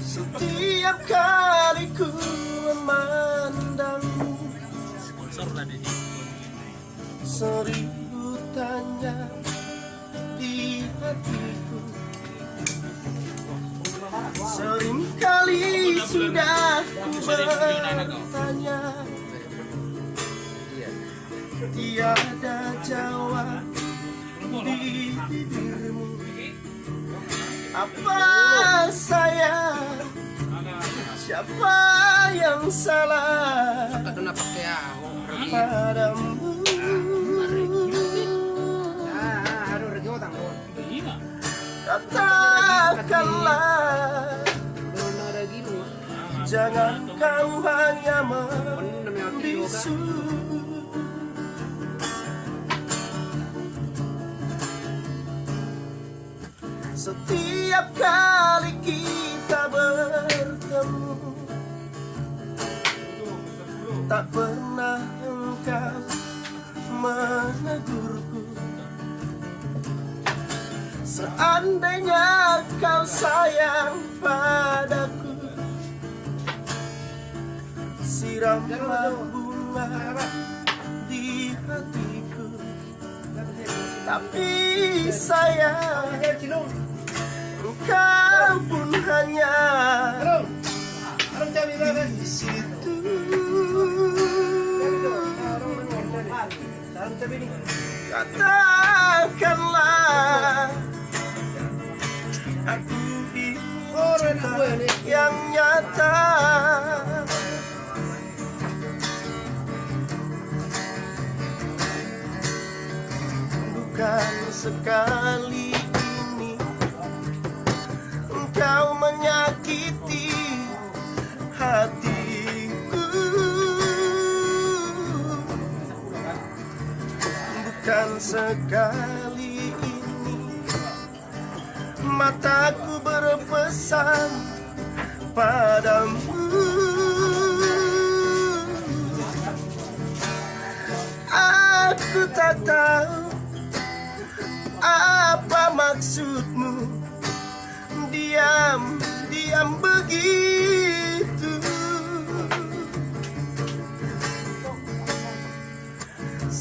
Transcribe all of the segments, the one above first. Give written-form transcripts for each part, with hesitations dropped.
Setiap kali ku memandangmu, seribu tanya di hatiku. Seringkali sudah ku bertanya, tiada jawab di bibirmu. Apa saya? Siapa yang salah padamu? Katakanlah, jangan kau hanya membisu. Setiap kali kita bertemu, tak pernah engkau menegurku. Seandainya kau sayang padaku, siramlah bunga di hatiku. Tapi sayang, engkau pun hanya di situ. Katakanlah, aku ingin cinta yang nyata. Bukan sekali ini engkau menyakiti hatiku. Bukan sekali ini mataku berpesan padamu. Aku tak tahu apa maksudmu, diam begitu.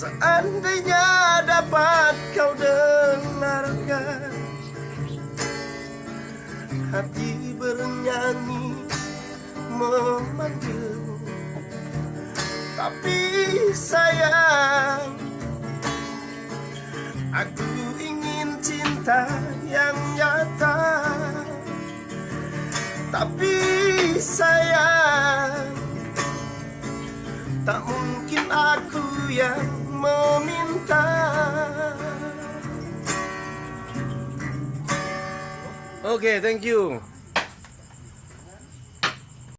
Seandainya dapat kau dengarkan hati bernyanyi memanggilmu. Tapi sayang, aku ingin cinta yang nyata. Tapi sayang, tak mungkin aku yang meminta. Oke, thank you.